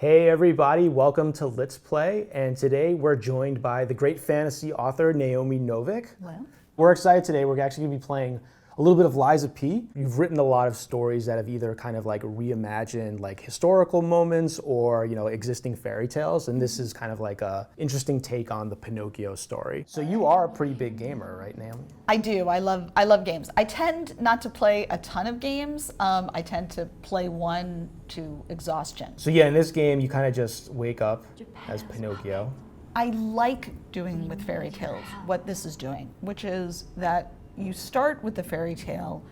Hey everybody, welcome to Let's Play, and today we're joined by the great fantasy author Naomi Novik. Well, We're excited today. We're actually going to be playing a little bit of Lies of P. You've written a lot of stories that have either kind of like reimagined like historical moments or, existing fairy tales, and this is kind of like a interesting take on the Pinocchio story. So you are a pretty big gamer, right, Naomi? I do. I love games. I tend not to play a ton of games. I tend to play one to exhaustion. So yeah, in this game you kind of just wake up as Pinocchio. I like doing with fairy tales what this is doing, which is that you start with the fairy tale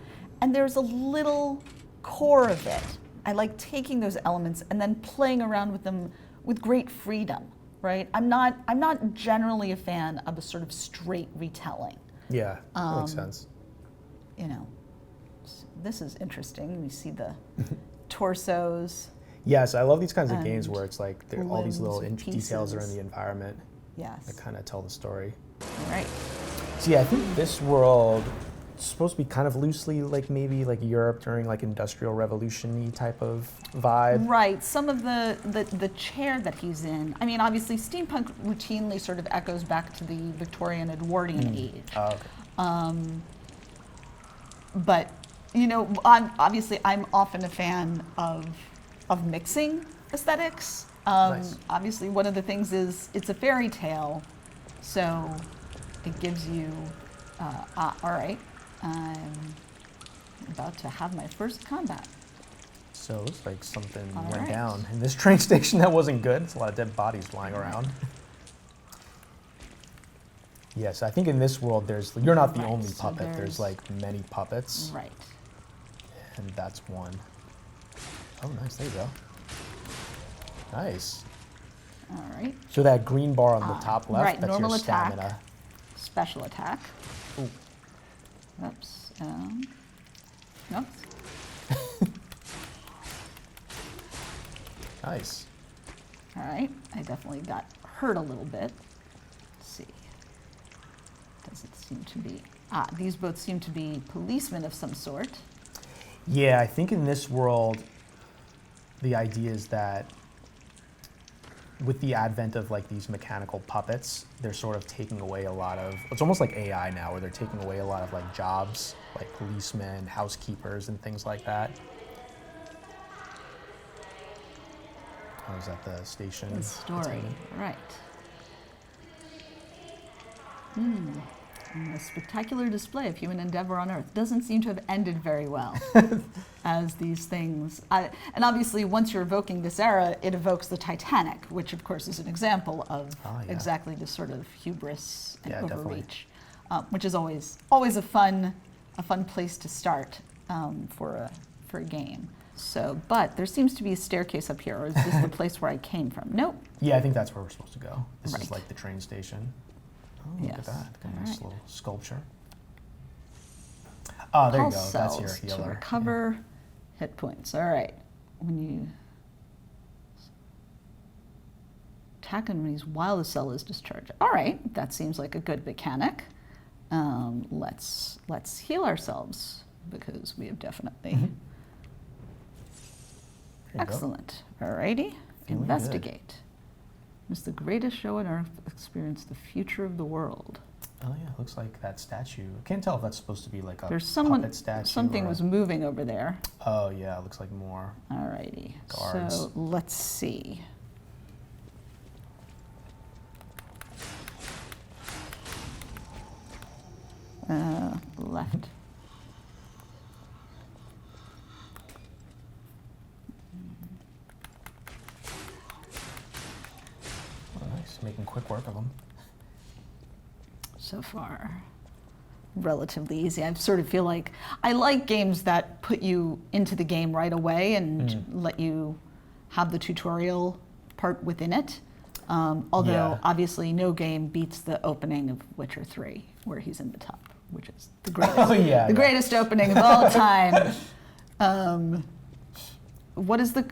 and there's a little core of it. I like taking those elements and then playing around with them with great freedom, right? I'm not generally a fan of a sort of straight retelling. Yeah, that makes sense. This is interesting. You see the torsos. Yes, I love these kinds of games where it's like all these little limbs and details are in pieces. the environment Yes. that kind of tell the story. Right. So yeah, I think this world is supposed to be kind of loosely like maybe like Europe during like Industrial Revolution-y type of vibe. Right. Some of the chair that he's in. I mean, obviously, steampunk routinely sort of echoes back to the Victorian Edwardian age. Oh, okay. But I'm often a fan of mixing aesthetics. Nice. Obviously, one of the things is it's a fairy tale, so it gives you. All right, I'm about to have my first combat. So it looks like something All went right. down in this train station that wasn't good. It's a lot of dead bodies flying around. Yes, I think in this world you're not the Right, only so puppet. There's there's- like many puppets, Right. and that's one. Oh, nice. There you go. Nice. All right. So that green bar on the top left, right, that's normal your attack. stamina. Special attack. Ooh. Oops. Nope. Nice. All right. I definitely got hurt a little bit. Let's see. Does it seem to be? These both seem to be policemen of some sort. Yeah, I think in this world, the idea is that with the advent of like these mechanical puppets, they're sort of taking away a lot of, it's almost like AI now, where they're taking away a lot of like jobs, like policemen, housekeepers, and things like that. I was at the station. The story. attendant. Right. And the spectacular display of human endeavor on Earth doesn't seem to have ended very well as these things. And obviously, once you're evoking this era, it evokes the Titanic, which, of course, is an example of yeah. exactly this sort of hubris and Yeah, definitely. overreach, which is always a fun place to start for a game. So, but there seems to be a staircase up here, or is this the place where I came from? Nope. Yeah, I think that's where we're supposed to go. This is Right. like the train station. Oh, look at Yes. that. Got a All nice right. little sculpture. Oh, there you Pulse go. That's your cells healer. to recover hit points. All right. When you attack him when he's while the cell is discharged. All right, that seems like a good mechanic. Let's heal ourselves because we have definitely. There you go. Excellent. All righty. Feeling Investigate. It's the greatest show on earth. Experience the future of the world. Oh yeah, looks like that statue. I can't tell if that's supposed to be like a There's someone. puppet statue. Something or was moving over there. Oh yeah, it looks like more. Alrighty. Guards. So let's see. Left. Oh, nice, making quick work of them. So far, relatively easy. I sort of feel like I like games that put you into the game right away and let you have the tutorial part within it. Although Yeah. obviously no game beats the opening of Witcher 3, where he's in the tub, which is the greatest, Oh, yeah, the no. greatest opening of all time. What is the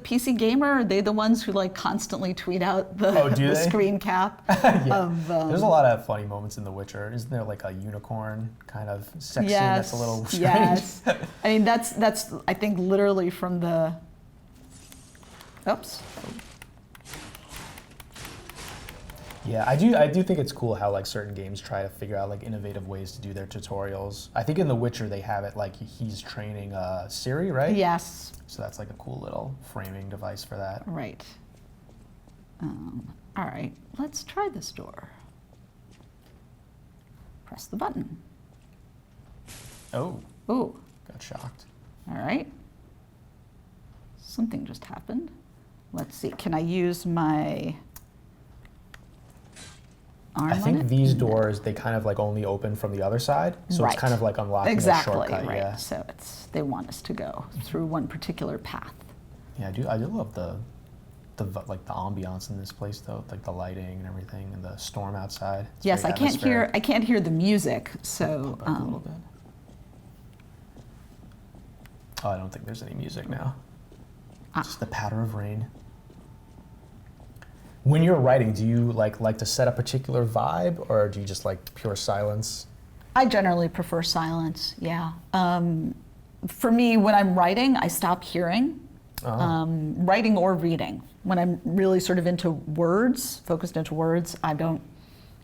PC gamer? Are they the ones who like constantly tweet out the, Oh, do the they? screen cap Yeah. of? There's a lot of funny moments in The Witcher. Isn't there like a unicorn kind of sex scene that's a little strange? Yes. I mean, that's I think literally from the Oops. Yeah, I do think it's cool how like certain games try to figure out like innovative ways to do their tutorials. I think in The Witcher they have it like he's training Ciri, right? Yes. So that's like a cool little framing device for that. Right. All right, let's try this door. Press the button. Oh, Ooh, got shocked. all right. Something just happened. Let's see, can I use my arm I on think it? these doors, they kind of like only open from the other side. So Right. it's kind of like unlocking Exactly, a shortcut. right. Yeah. So they want us to go through one particular path. Yeah, I do love the like the ambiance in this place though, like the lighting and everything and the storm outside. It's Yes, very I can't hear the music, so Pop up a little bit. Oh, I don't think there's any music now. Just the patter of rain. When you're writing, do you like to set a particular vibe, or do you just like pure silence? I generally prefer silence, yeah. For me, when I'm writing, I stop hearing, writing or reading. When I'm really sort of into words, focused into words, I don't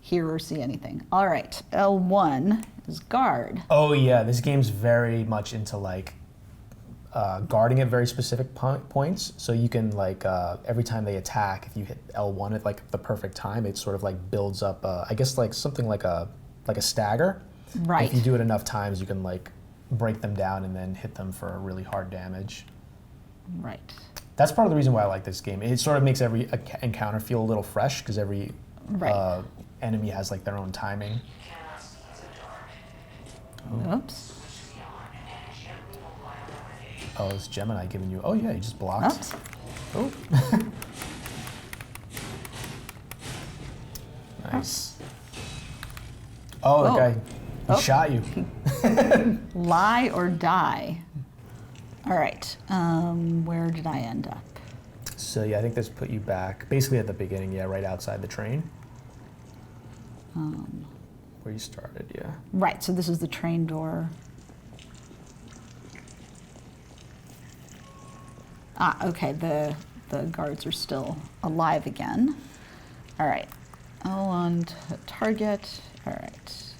hear or see anything. All right, L1 is guard. Oh yeah, this game's very much into like guarding at very specific points. So you can like every time they attack, if you hit L1 at like the perfect time, it sort of like builds up. I guess like something like a stagger. Right. If you do it enough times, you can like break them down and then hit them for really hard damage. Right. That's part of the reason why I like this game. It sort of makes every encounter feel a little fresh because every Right. enemy has like their own timing. Oops. Oh, it's Gemini giving you. Oh yeah, you just blocked. Oops. Oh. Nice. Oh, the Oh. guy, he Oh. shot you. Lie or die. All right. Where did I end up? So yeah, I think this put you back basically at the beginning. Yeah, right outside the train. Where you started. Yeah. Right. So this is the train door. Okay. The guards are still alive again. All right. All on to target. All right.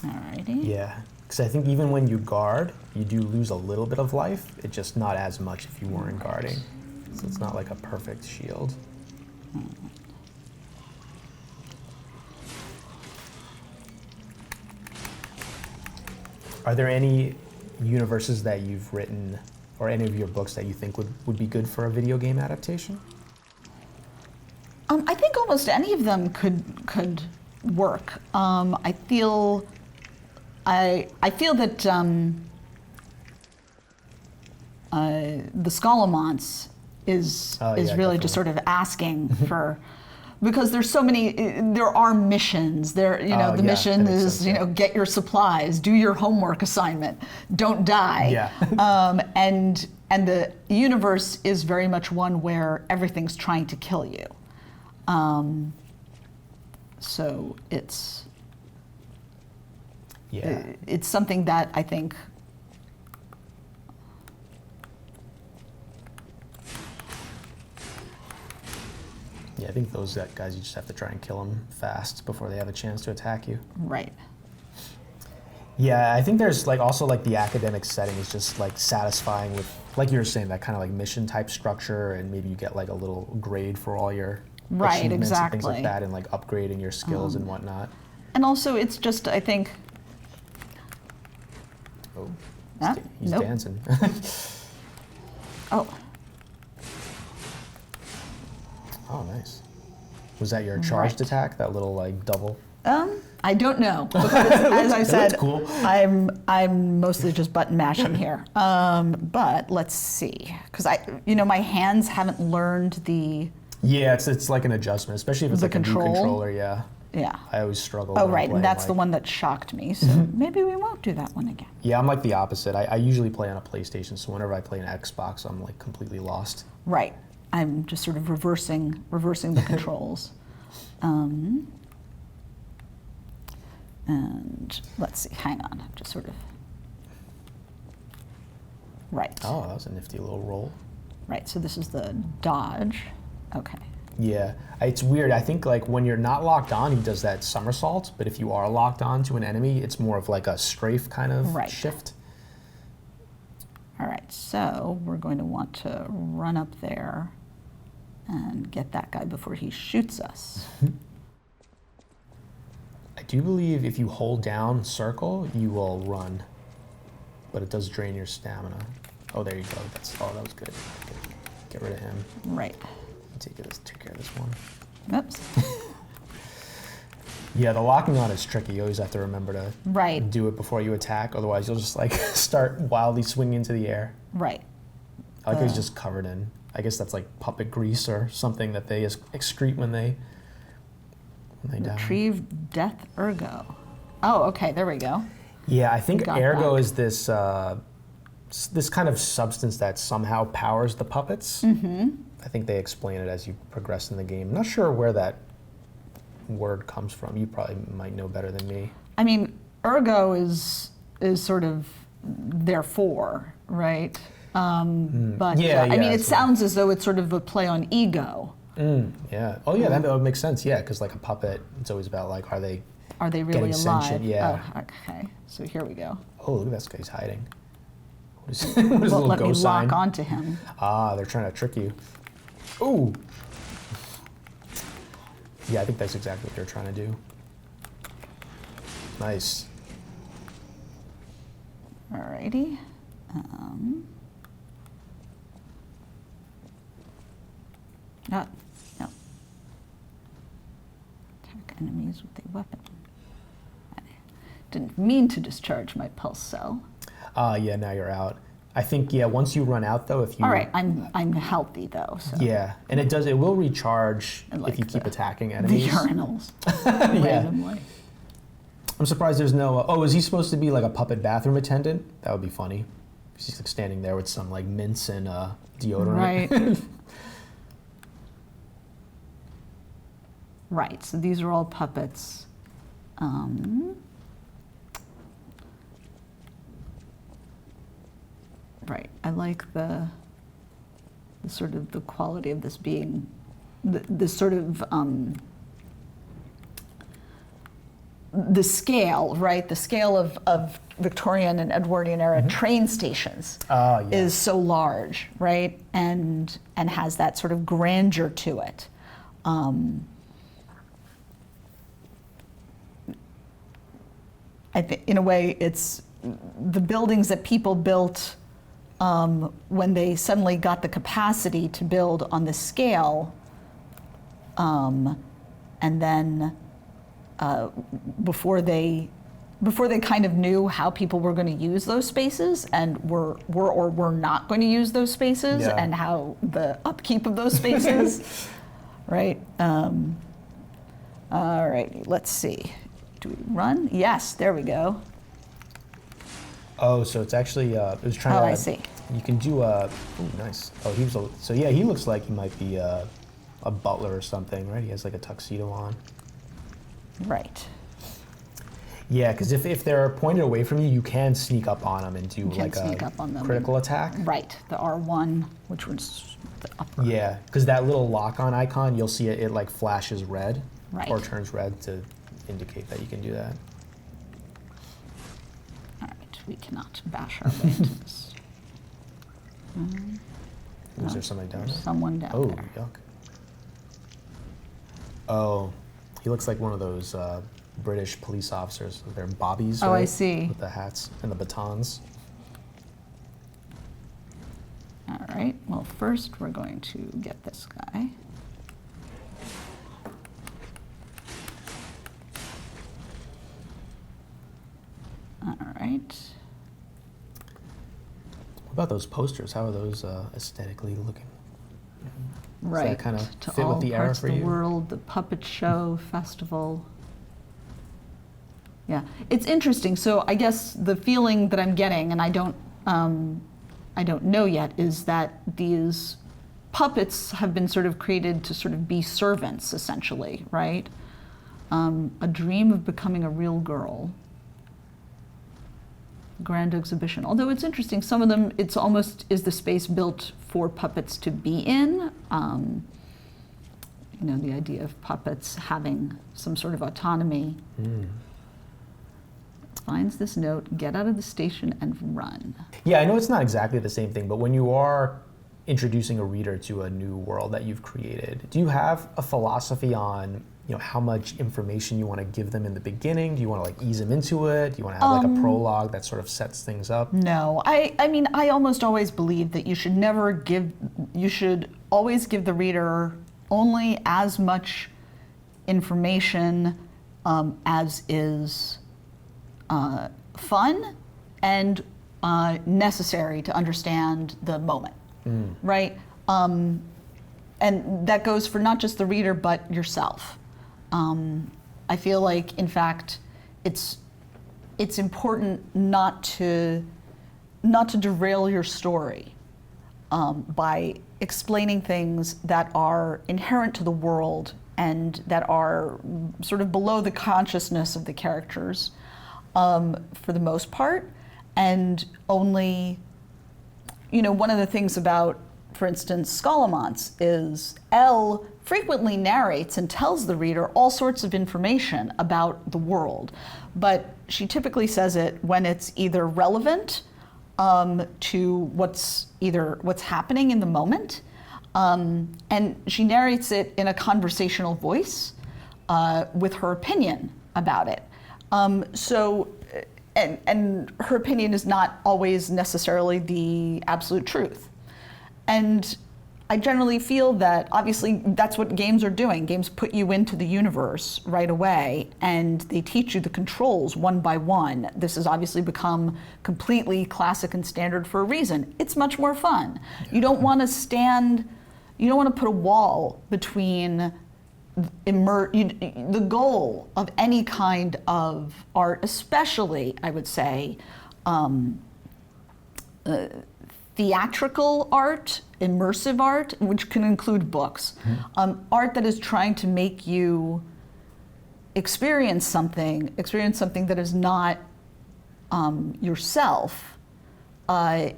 Alrighty. Yeah, because I think even when you guard, you do lose a little bit of life. It's just not as much if you weren't guarding. So it's not like a perfect shield. Are there any universes that you've written or any of your books that you think would be good for a video game adaptation? I think almost any of them could work. I feel that the Scholomance is Oh, yeah, really just sort of asking for, because there's so many. There are missions. The yeah, mission that makes is sense, yeah. get your supplies, do your homework assignment, don't die. Yeah. And the universe is very much one where everything's trying to kill you. So it's something that I think Yeah, I think those guys, you just have to try and kill them fast before they have a chance to attack you. right. Yeah, I think there's like also like the academic setting is just like satisfying with, like you were saying, that kind of like mission type structure, and maybe you get like a little grade for all your Right, achievements and things exactly. like that, and like upgrading your skills and whatnot. And also, it's just, I think, Oh, he's nope. dancing. oh, Oh, nice. Was that your charged Right. attack? That little like double? I don't know. Because, as I said, cool. I'm mostly just button mashing here. But let's see, because my hands haven't learned the. Yeah, it's like an adjustment, especially if it's The like a new control? controller. Yeah, Yeah. I always struggle. Oh, when I'm right, and playing, that's the like- one that shocked me. So maybe we won't do that one again. Yeah, I'm like the opposite. I usually play on a PlayStation, so whenever I play an Xbox, I'm like completely lost. Right. I'm just sort of reversing the controls. And let's see, hang on, just sort of, right. Oh, that was a nifty little roll. Right, so this is the dodge. Okay. Yeah, it's weird. I think like when you're not locked on, he does that somersault, but if you are locked on to an enemy, it's more of like a strafe kind of shift. All right, so we're going to want to run up there and get that guy before he shoots us. I do believe if you hold down circle, you will run, but it does drain your stamina. Oh, there you go. That was good. Get rid of him. Right. Take care of this one. Oops. Yeah, the locking on is tricky. You always have to remember to do it before you attack. Otherwise, you'll just like start wildly swinging into the air. Right. I like how he's just covered in. I guess that's like puppet grease or something that they excrete when they die. Retrieve death ergo. Oh, okay. There we go. Yeah, I think ergo is this this kind of substance that somehow powers the puppets. Mm-hmm. I think they explain it as you progress in the game. I'm not sure where that word comes from. You probably might know better than me. I mean, ergo is sort of therefore, right? But yeah, I mean, it sounds as though it's sort of a play on ego. Yeah. Oh, yeah, that would make sense. Yeah, because like a puppet, it's always about like, are they really getting alive? sentient? Yeah. Oh, okay. So here we go. Oh, look at this guy's hiding. What is his little let go me sign? lock onto him. Ah, they're trying to trick you. Ooh. Yeah, I think that's exactly what they're trying to do. Nice. Alrighty. No. Attack enemies with a weapon. I didn't mean to discharge my pulse cell. Yeah, now you're out. I think, yeah, once you run out though, if you... All right, I'm healthy though, so. Yeah, and it will recharge like if you keep attacking enemies. The urinals. Randomly. I'm surprised there's no, oh, is he supposed to be like a puppet bathroom attendant? That would be funny. He's like standing there with some like mints and deodorant. Right. Right, so these are all puppets. Right, I like the sort of the quality of this being, the sort of, the scale, right? The scale of Victorian and Edwardian era train stations is so large, right? And has that sort of grandeur to it. I think, in a way, it's the buildings that people built when they suddenly got the capacity to build on this scale, and then before they kind of knew how people were going to use those spaces and were not going to use those spaces, and how the upkeep of those spaces, right? All right, let's see. Do we run? Yes, there we go. Oh, so it's actually, it was trying to... Oh, I see. You can do oh, nice. Oh, so yeah, he looks like he might be a butler or something, right? He has like a tuxedo on. Right. Yeah, because if they're pointed away from you, you can sneak up on them and do like a critical attack. Right, the R1, which was the upper. Yeah, because that little lock-on icon, you'll see it like flashes red, or turns red to indicate that you can do that. All right, we cannot bash our way into this. Is there somebody down there? Someone down there. Oh, yuck. Oh, he looks like one of those British police officers. They're bobbies, Oh, right? I see. With the hats and the batons. All right, well, first we're going to get this guy. All right. What about those posters? How are those aesthetically looking? Right. Does that kind of to fit all with the era parts for of the you? world, the puppet show festival. Yeah, it's interesting. So I guess the feeling that I'm getting, and I don't know yet, is that these puppets have been sort of created to sort of be servants, essentially, right? A Dream of Becoming a Real Girl. Grand Exhibition. Although it's interesting, some of them, it's almost, is the space built for puppets to be in? You know, the idea of puppets having some sort of autonomy. Finds this note, get out of the station and run. Yeah, I know it's not exactly the same thing, but when you are introducing a reader to a new world that you've created, do you have a philosophy on, you know, how much information you want to give them in the beginning? Do you want to like ease them into it? Do you want to have like a prologue that sort of sets things up? No, I mean, I almost always believe that you should always give the reader only as much information as is fun and necessary to understand the moment, right? And that goes for not just the reader, but yourself. I feel like, in fact, it's important not to derail your story by explaining things that are inherent to the world and that are sort of below the consciousness of the characters for the most part. And only, you know, one of the things about, for instance, Scholomance is Elle frequently narrates and tells the reader all sorts of information about the world, but she typically says it when it's either relevant to what's happening in the moment, and she narrates it in a conversational voice with her opinion about it. And her opinion is not always necessarily the absolute truth. And I generally feel that, obviously, that's what games are doing. Games put you into the universe right away, and they teach you the controls one by one. This has obviously become completely classic and standard for a reason. It's much more fun. You don't want to put a wall between the goal of any kind of art, especially, I would say, theatrical art, immersive art, which can include books, art that is trying to make you experience something that is not yourself, that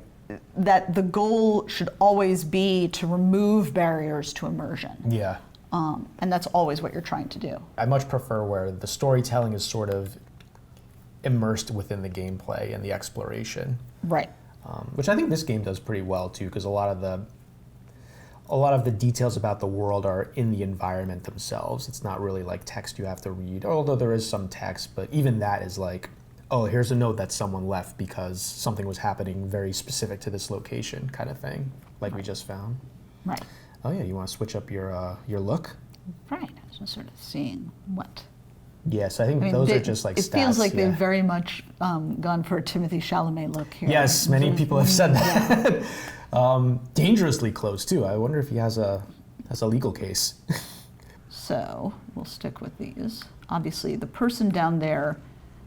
the goal should always be to remove barriers to immersion. Yeah. And that's always what you're trying to do. I much prefer where the storytelling is sort of immersed within the gameplay and the exploration. Right. Which I think this game does pretty well too, because a lot of the details about the world are in the environment themselves. It's not really like text you have to read, although there is some text, but even that is like, oh, here's a note that someone left because something was happening very specific to this location, kind of thing, like we just found. Right. Oh yeah, you want to switch up your look? Right. I was just sort of seeing what. Yes, I think those are just like stats. It feels like they've very much gone for a Timothy Chalamet look here. Yes, many people have said that. Dangerously close too. I wonder if he has a legal case. So we'll stick with these. Obviously, the person down there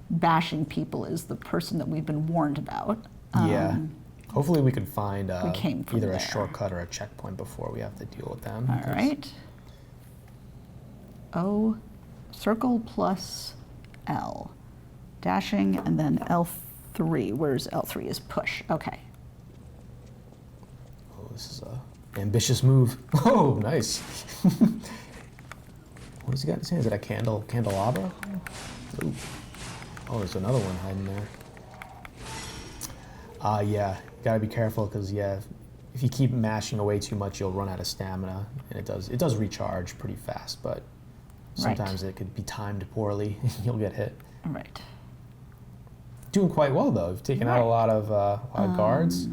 bashing people is the person that we've been warned about. Yeah. Hopefully we can find either a there. shortcut or a checkpoint before we have to deal with them. All right. Oh. Circle plus L. Dashing, and then L3. Where's L3 is push. Okay. Oh, this is a ambitious move. Oh, nice. What has he got in his hand? Is it a candelabra? Ooh. Oh, there's another one hiding there. Yeah, you gotta be careful because if you keep mashing away too much, you'll run out of stamina, and it does recharge pretty fast, but sometimes it could be timed poorly. You'll get hit. Right. Doing quite well though. You've taken out a lot of guards.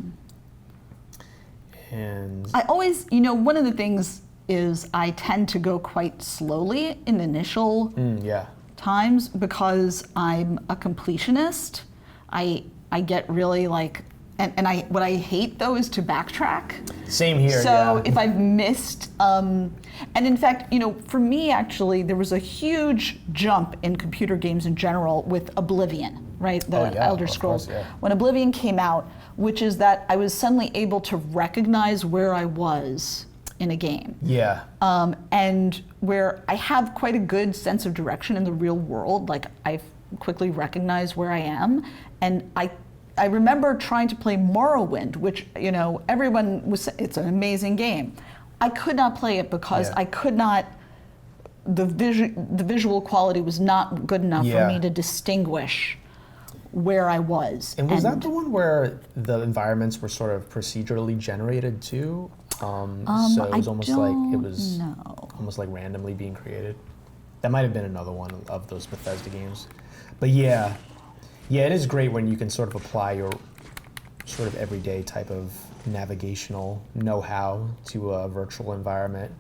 And I always, one of the things is I tend to go quite slowly in initial times because I'm a completionist. I get really and what I hate though is to backtrack. Same here. So if I've missed, and in fact, for me actually, there was a huge jump in computer games in general with Oblivion, right? The Elder Scrolls. Course, When Oblivion came out, which is that I was suddenly able to recognize where I was in a game. Yeah. And where I have quite a good sense of direction in the real world, like I quickly recognize where I am. And I remember trying to play Morrowind, which, everyone was, it's an amazing game. I could not play it because I could not, the visual quality was not good enough for me to distinguish where I was. And was that the one where the environments were sort of procedurally generated too? So it was almost almost like randomly being created. That might have been another one of those Bethesda games. But yeah, it is great when you can sort of apply your sort of everyday type of navigational know-how to a virtual environment.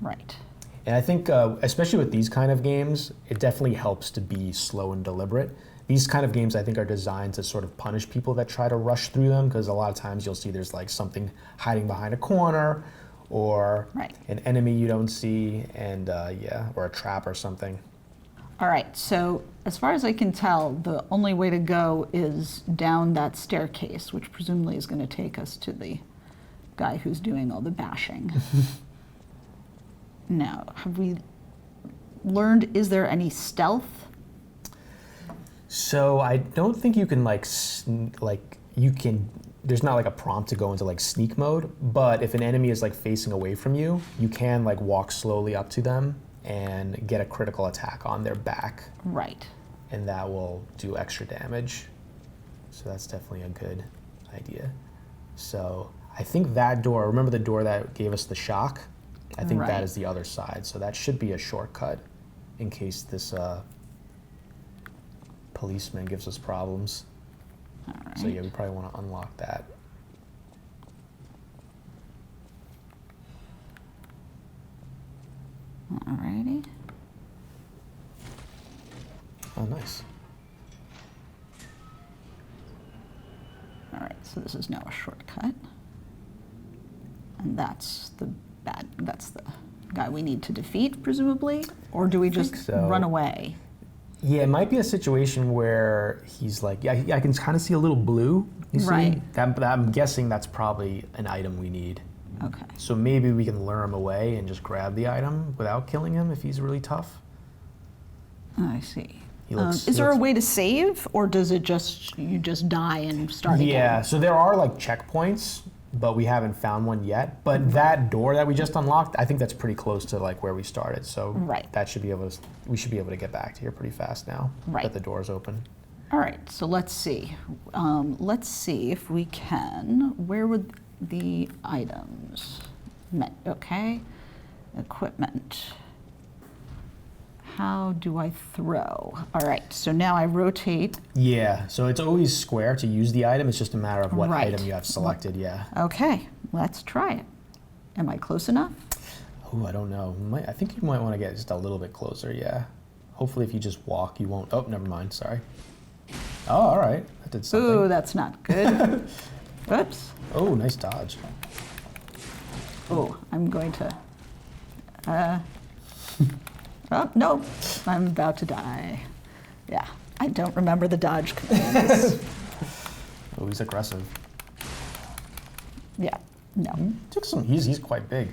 Right. And I think, especially with these kind of games, it definitely helps to be slow and deliberate. These kind of games, I think, are designed to sort of punish people that try to rush through them, because a lot of times you'll see there's like something hiding behind a corner, or an enemy you don't see, and or a trap or something. All right, so as far as I can tell, the only way to go is down that staircase, which presumably is going to take us to the guy who's doing all the bashing. Now, have we learned, is there any stealth? So I don't think you can there's not like a prompt to go into like sneak mode, but if an enemy is like facing away from you, you can like walk slowly up to them and get a critical attack on their back. Right. And that will do extra damage. So that's definitely a good idea. So I think that door, remember the door that gave us the shock? I think that is the other side. So that should be a shortcut in case this policeman gives us problems. All right. So yeah, we probably want to unlock that. Alrighty. Oh, nice. All right, so this is now a shortcut. And that's the guy we need to defeat, presumably? Or do we just run away? Yeah, it might be a situation where he's like, I can kind of see a little blue, you see? I'm guessing that's probably an item we need. Okay. So maybe we can lure him away and just grab the item without killing him if he's really tough. I see. Is there a way to save, or does it you just die and start again? Yeah, so there are like checkpoints, but we haven't found one yet. But that door that we just unlocked, I think that's pretty close to like where we started. So that should be we should be able to get back to here pretty fast now that the door's open. All right, so let's see. Let's see if we can. Where would the items? Okay, equipment. How do I throw? All right, so now I rotate. Yeah, so it's always square to use the item. It's just a matter of what item you have selected, Okay, let's try it. Am I close enough? Oh, I don't know. I think you might want to get just a little bit closer, yeah. Hopefully if you just walk, you won't. Oh, never mind, sorry. Oh, all right, that did something. Ooh, that's not good. Whoops. Oh, nice dodge. Oh, I'm going to, oh, no, I'm about to die. Yeah, I don't remember the dodge commands. Oh, he's aggressive. Yeah, no. He's quite big.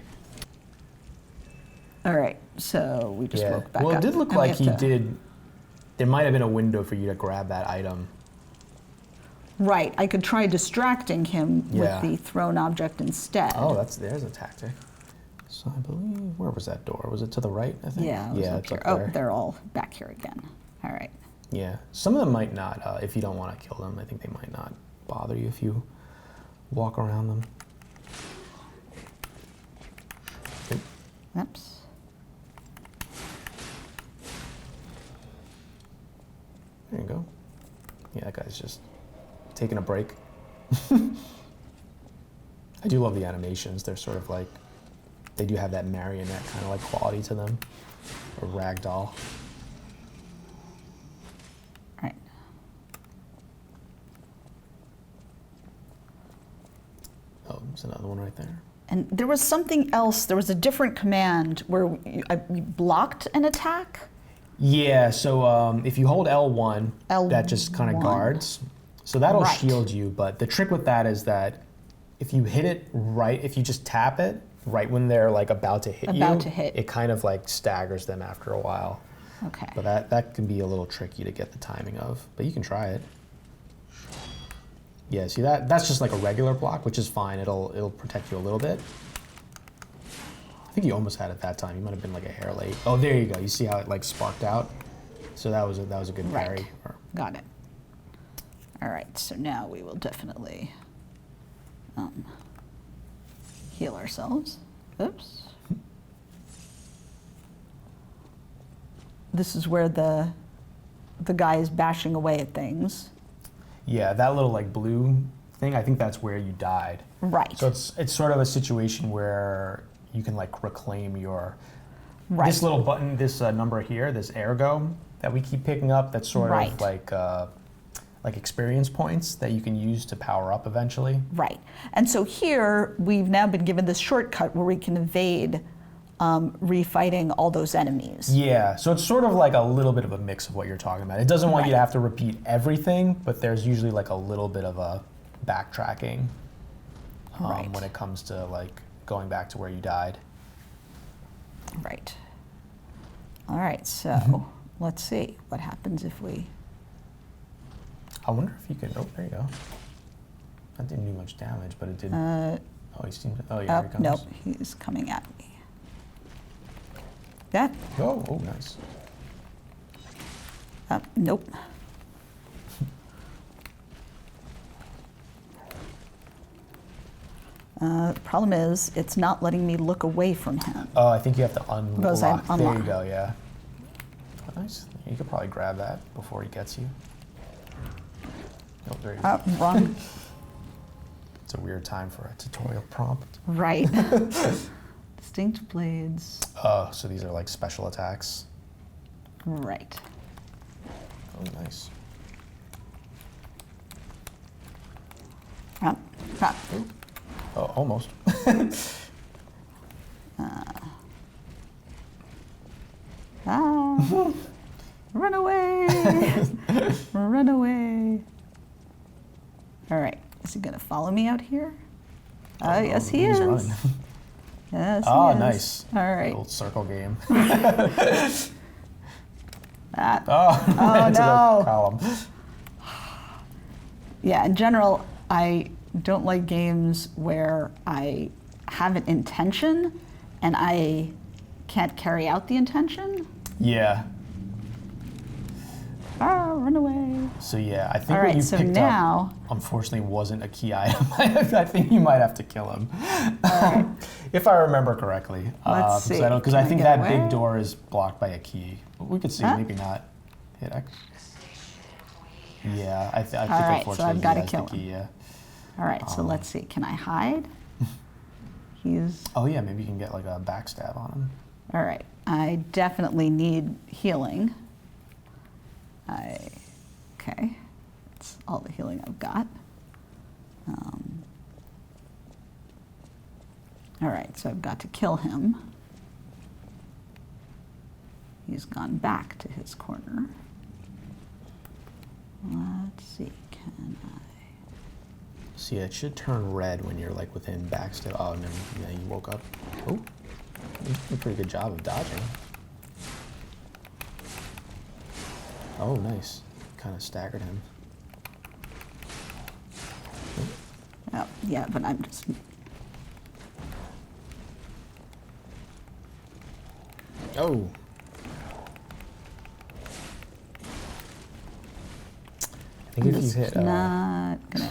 All right, so we just woke back up. Well, it did look like there might have been a window for you to grab that item. Right, I could try distracting him with the thrown object instead. Oh, there's a tactic. So I believe, where was that door? Was it to the right, I think? Yeah, it's up there. Oh, they're all back here again. All right. Yeah, some of them might not, if you don't want to kill them, I think they might not bother you if you walk around them. Oops. There you go. Yeah, that guy's just taking a break. I do love the animations. They're sort of like, they do have that marionette kind of like quality to them, or ragdoll. All right. Oh, there's another one right there. And there was something else. There was a different command where you blocked an attack. Yeah, so if you hold L1, that just kind of guards. So that'll shield you, but the trick with that is that if you hit it right, if you just tap it, right when they're like about to hit you. About to hit. It kind of like staggers them after a while. Okay. But that can be a little tricky to get the timing of, but you can try it. Yeah, see that's just like a regular block, which is fine. It'll protect you a little bit. I think you almost had it that time. You might have been like a hair late. Oh, there you go. You see how it like sparked out? So that was a good parry. Right. Got it. All right, so now we will definitely heal ourselves. Oops. This is where the guy is bashing away at things. Yeah, that little like blue thing, I think that's where you died. Right. So it's sort of a situation where you can like reclaim your, Right. this little button, this number here, this ergo that we keep picking up, that's sort Right. of like experience points that you can use to power up eventually. Right. And so here we've now been given this shortcut where we can evade refighting all those enemies. Yeah, so it's sort of like a little bit of a mix of what you're talking about. It doesn't want you to Right. have to repeat everything, but there's usually like a little bit of a backtracking Right. when it comes to like going back to where you died. Right. All right, so let's see what happens if we... I wonder if you can, oh, there you go. That didn't do much damage, but it did. Oh, he seemed, oh yeah, here he comes. Nope, he's coming at me. Yeah. Oh, nice. Nope. The problem is, it's not letting me look away from him. Oh, I think you have to Because I'm unlock. There you unlocked. go, yeah. Oh, nice. You could probably grab that before he gets you. Oh, there you go. Wrong. It's a weird time for a tutorial prompt. Right. Distinct blades. Oh, so these are like special attacks. Right. Oh, nice. Oh, almost. Run away! Run away! All right, is he gonna follow me out here? Yes, he he's is. running. Yes, Oh, he is. nice. All right. Little circle game. That. Oh, Oh, into no. the column. Yeah, in general, I don't like games where I have an intention and I can't carry out the intention. Yeah. Run away. So yeah, I think All what right, you so picked now- up, unfortunately, wasn't a key item. I think you might have to kill him, right. if I remember correctly. Let's see. Because Can I I think get that away? big door is blocked by a key. We could see, Huh? maybe not. Hit X. Yeah, I think All right, unfortunately so I've he gotta has kill the key. Yeah. All right, so let's see. Can I hide? He's... Oh yeah, maybe you can get like a backstab on him. All right, I definitely need healing. Okay, that's all the healing I've got. All right, so I've got to kill him. He's gone back to his corner. Let's see, can I? So yeah, it should turn red when you're like within backstab. Oh no, yeah, you woke up. Oh, you did a pretty good job of dodging. Oh, nice. Kind of staggered him. Oh, yeah, but I'm just... Oh. I think if you just hit, not gonna...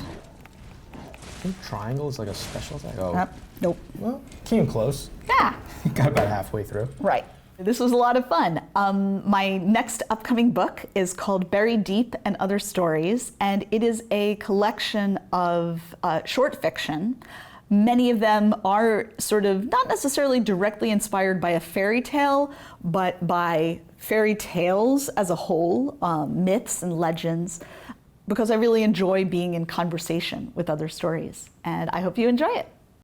I think triangle is like a special attack. Oh, Nope. well, came close. Yeah. Got about halfway through. Right. This was a lot of fun. My next upcoming book is called Buried Deep and Other Stories, and it is a collection of short fiction. Many of them are sort of not necessarily directly inspired by a fairy tale, but by fairy tales as a whole, myths and legends, because I really enjoy being in conversation with other stories, and I hope you enjoy it.